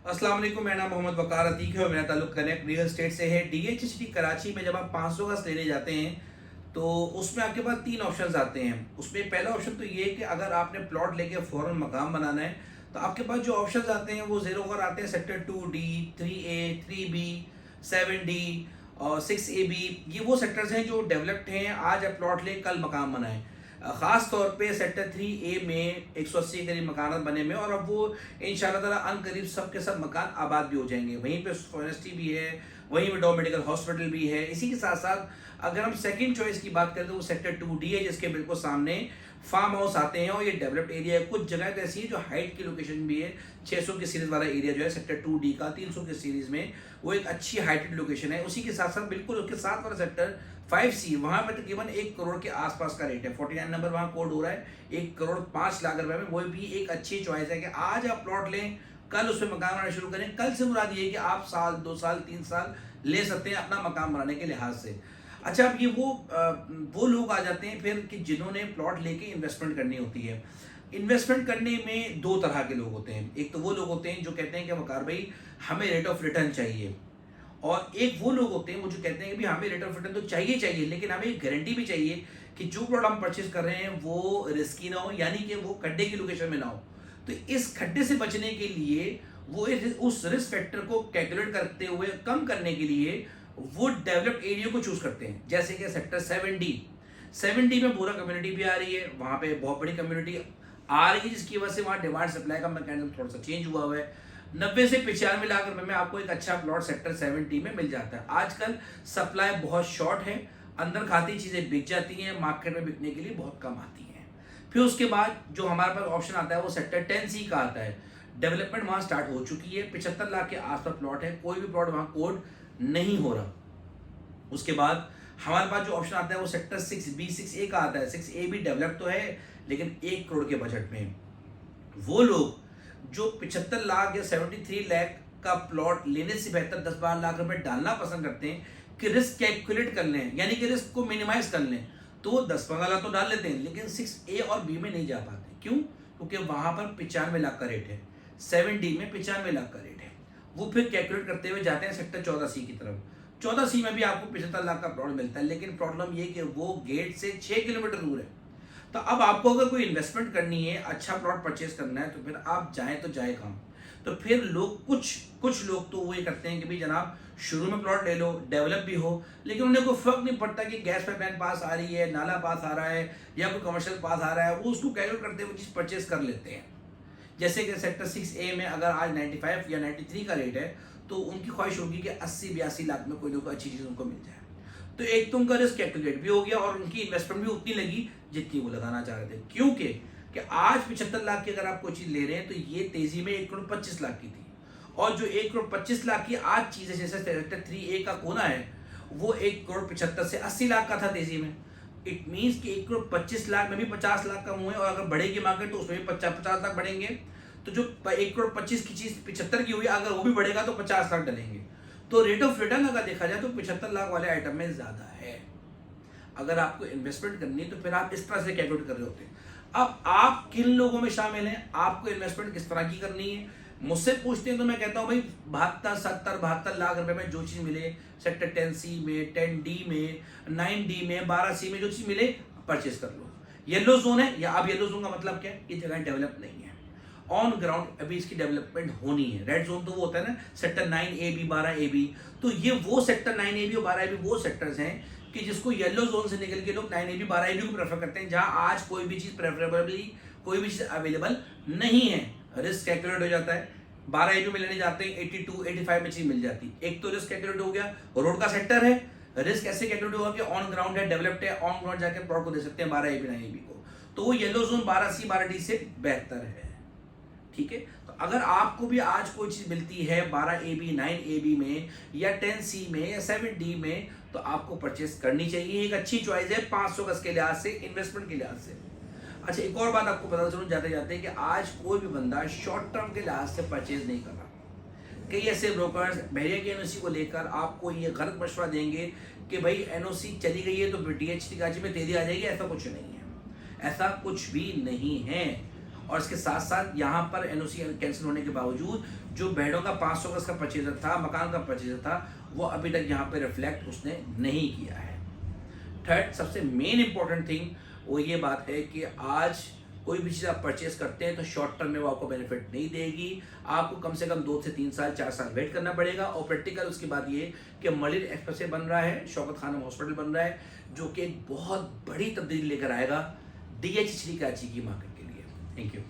अस्सलाम वालेकुम, मेरा नाम मोहम्मद वकार अतीक है और मेरा ताल्लुक कनेक्ट रियल एस्टेट से है। डीएचसिटी कराची में जब आप 500 गज लेने जाते हैं तो उसमें आपके पास 3 ऑप्शंस आते हैं। उसमें पहला ऑप्शन तो ये है कि अगर आपने प्लॉट लेके फ़ौरन मकाम बनाना है तो आपके पास जो ऑप्शंस आते हैं वो ज़ीरो पर आते हैं। Sector 2D, 3A, 3B, 7D और 6AB, ये वो सेक्टर्स हैं जो डेवलप्ड हैं। आज आप प्लॉट लें, कल मकाम बनाएं। ख़ास तौर पे सेक्टर 3A में 180 के करीब मकान बने हुए हैं और अब वो इंशाल्लाह ताला अन करीब सब के सब मकान आबाद भी हो जाएंगे। वहीं पे फॉरेस्ट्री भी है, वहीं पे डॉ मेडिकल हॉस्पिटल भी है। इसी के साथ साथ अगर हम सेकंड चॉइस की बात करें तो वो सेक्टर 2D है, जिसके बिल्कुल सामने फार्म हाउस आते हैं और ये डेवलप्ड एरिया है। कुछ जगह तो ऐसी है जो हाइट की लोकेशन भी है। 600 की सीरीज वाला एरिया जो है सेक्टर 2D का, 300 की सीरीज में वो एक अच्छी हाइटेड लोकेशन है। उसी के साथ साथ बिल्कुल उसके साथ वाला सेक्टर 5C, वहाँ पर तकरीबन 1 करोड़ के आसपास का रेट है। 49 नंबर वहाँ कोड हो रहा है 1 करोड़ 5 लाख रुपए में। वो भी एक अच्छी चॉइस है कि आज आप प्लॉट लें, कल उसमें मकान बनाना शुरू करें। कल से मुराद ये है कि आप साल, 2 साल, 3 साल ले सकते हैं अपना मकान बनाने के लिहाज से। अच्छा, अब ये वो लोग आ जाते हैं फिर कि जिन्होंने प्लॉट लेके इन्वेस्टमेंट करनी होती है। इन्वेस्टमेंट करने में 2 तरह के लोग होते हैं। एक तो वो लोग होते हैं जो कहते हैं कि वकार भाई हमें रेट ऑफ रिटर्न चाहिए, और एक वो लोग होते हैं वो जो कहते हैं कि भाई हमें रेट ऑफ रिटर्न तो चाहिए चाहिए, लेकिन हमें एक गारंटी भी चाहिए कि जो प्लॉट हम परचेज कर रहे हैं वो रिस्की ना हो, यानी कि वो खड्डे की लोकेशन में ना हो। तो इस खड्डे से बचने के लिए वो उस रिस्क फैक्टर को कैलकुलेट करते हुए कम करने के लिए वो डेवलप्ड एरिया को चूज करते हैं। जैसे कि सेक्टर 7D में पूरा कम्युनिटी भी आ रही है, वहाँ पे बहुत बड़ी कम्युनिटी आ रही है, जिसकी वजह से वहाँ डिमांड सप्लाई का मैकेनिज्म थोड़ा सा चेंज हुआ है। 90 से 95 लाख रुपए में आपको एक अच्छा प्लॉट सेक्टर 7D में मिल जाता है। आजकल सप्लाई बहुत शॉर्ट है, अंदर खाती चीज़ें बिक जाती हैं, मार्केट में बिकने के लिए बहुत कम आती हैं। फिर उसके बाद जो हमारे पास ऑप्शन आता है वो सेक्टर 10C का आता है। डेवलपमेंट वहाँ स्टार्ट हो चुकी है, 75 लाख के आसपास प्लॉट है, कोई भी प्लॉट वहाँ कोड नहीं हो रहा। उसके बाद हमारे पास जो ऑप्शन आता है वो सेक्टर 6B, 6A का आता है। 6A भी डेवलप तो है लेकिन 1 करोड़ के बजट में। वो लोग जो 75 लाख या 73 लाख का प्लॉट लेने से बेहतर 10-12 लाख रुपए डालना पसंद करते हैं कि रिस्क कैलकुलेट कर लें, यानी कि रिस्क को मिनिमाइज कर लें, तो 10-15 लाख तो डाल लेते हैं, लेकिन 6A और B में नहीं जा पाते। क्यों? क्योंकि वहां पर 95 लाख का रेट है, 7D में 95 लाख का रेट है। वो फिर कैलकुलेट करते हुए जाते हैं सेक्टर 14C की तरफ। 14C में भी आपको 75 लाख का प्लॉट मिलता है, लेकिन प्रॉब्लम ये कि वो गेट से 6 किलोमीटर दूर है। तो अब आपको अगर कोई इन्वेस्टमेंट करनी है, अच्छा प्लॉट परचेज करना है, तो फिर आप जाएं तो जाए कहाँ? तो फिर लोग कुछ लोग तो वो ये करते हैं कि भाई जनाब शुरू में प्लॉट ले लो, डेवलप भी हो, लेकिन उन्हें कोई फर्क नहीं पड़ता कि गैस पाइपलाइन पास आ रही है, नाला पास आ रहा है या कोई कमर्शियल पास आ रहा है, वो उसको कैलकुलेट करते हुए चीज़ परचेज कर लेते हैं। जैसे कि सेक्टर 6A में अगर आज 95 या 93 का रेट है तो उनकी ख्वाहिश होगी कि 80-82 लाख में कोई ना कोई अच्छी चीज़ उनको मिल जाए। तो एक तो उनका रिस्क कैलकुलेट भी हो गया और उनकी इन्वेस्टमेंट भी उतनी लगी जितनी वो लगाना चाह रहे थे। क्योंकि कि आज 75 लाख की अगर आप कोई चीज़ ले रहे हैं तो ये तेजी में 1 करोड़ 25 लाख की थी, और जो 1 करोड़ 25 लाख की आज चीज़ है, जैसे सेक्टर 3A का कोना है, वो 1 करोड़ 75 से 80 लाख का था तेजी में। इट मीन्स कि 1 करोड़ 25 लाख में भी 50 लाख कम हुए, और अगर बढ़ेगी मार्केट तो उसमें भी 50 लाख बढ़ेंगे। तो जो 1 करोड़ 25 की चीज़ 75 की हुई, अगर वो भी बढ़ेगा तो 50 लाख डलेंगे। तो रेट ऑफ रिटर्न अगर देखा जाए तो 75 लाख वाले आइटम में ज़्यादा है। अगर आपको इन्वेस्टमेंट करनी है तो फिर आप इस तरह से कैलकुलेट कर रहे होते हैं। अब आप किन लोगों में शामिल हैं, आपको इन्वेस्टमेंट किस तरह की करनी है, मुझसे पूछते हैं तो मैं कहता हूँ भाई 72 लाख रुपए में जो चीज़ मिले सेक्टर 10C में, 10D में, 9D में, 12C में जो चीज़ मिले परचेज कर लो। येलो जोन है, या अब येलो जोन का मतलब क्या है? ये जगह डेवलप नहीं है, ऑन ग्राउंड अभी इसकी डेवलपमेंट होनी है। रेड जोन तो वो होता है ना सेक्टर 9AB, 12AB, तो ये वो सेक्टर 9AB और 12AB वो सेक्टर्स हैं कि जिसको येलो जोन से निकल के लोग 9AB, 12AB को प्रेफर करते हैं, जहां आज कोई भी चीज़ प्रेफरेबली कोई भी चीज़ अवेलेबल नहीं है। रिस्क कैलकुलेट हो जाता है, 12AB में लेने जाते हैं 82, 85 में चीज़ मिल जाती है। एक तो रिस्क कैलकुलेट हो गया, रोड का सेक्टर है, रिस्क ऐसे कैलकुलेट होगा कि ऑन ग्राउंड है, डेवलप्ड है, ऑन ग्राउंड जाकर प्लॉट को दे सकते हैं 12AB, 9AB को, तो वो येलो जोन 12C, 12D से बेहतर है। ठीक है, तो अगर आपको भी आज कोई चीज मिलती है 12AB, 9AB में या 10C में या 7D में, तो आपको परचेस करनी चाहिए। एक अच्छी चॉइस है 500 गज के लिहाज से, इन्वेस्टमेंट के लिहाज से। अच्छा, एक और बात आपको पता चलूं जाते जाते कि आज कोई भी बंदा शॉर्ट टर्म के लिहाज से परचेज नहीं कर रहा। कई ऐसे ब्रोकर्स बहरिया की एनओसी को लेकर आपको ये गलत मशवरा देंगे कि भाई एनओसी चली गई है तो डीएचटी कराची में तेजी आ जाएगी। ऐसा कुछ नहीं है, ऐसा कुछ भी नहीं है। और इसके साथ साथ यहाँ पर एनओसी कैंसिल होने के बावजूद जो बेडों का 500 गज का परचेजर था, मकान का परचेजर था, वो अभी तक यहाँ पे रिफ्लेक्ट उसने नहीं किया है। थर्ड, सबसे मेन इंपॉर्टेंट थिंग वो ये बात है कि आज कोई भी चीज़ आप परचेज करते हैं तो शॉर्ट टर्म में वो आपको बेनिफिट नहीं देगी, आपको कम से कम 2 से 3 साल 4 साल वेट करना पड़ेगा। और प्रैक्टिकल उसकी बात ये कि मलिर एक्सप्रेस बन रहा है, शौकत खानम हॉस्पिटल बन रहा है, जो कि एक बहुत बड़ी तब्दीली लेकर आएगा DHC कराची की मार्केट के लिए। Thank you.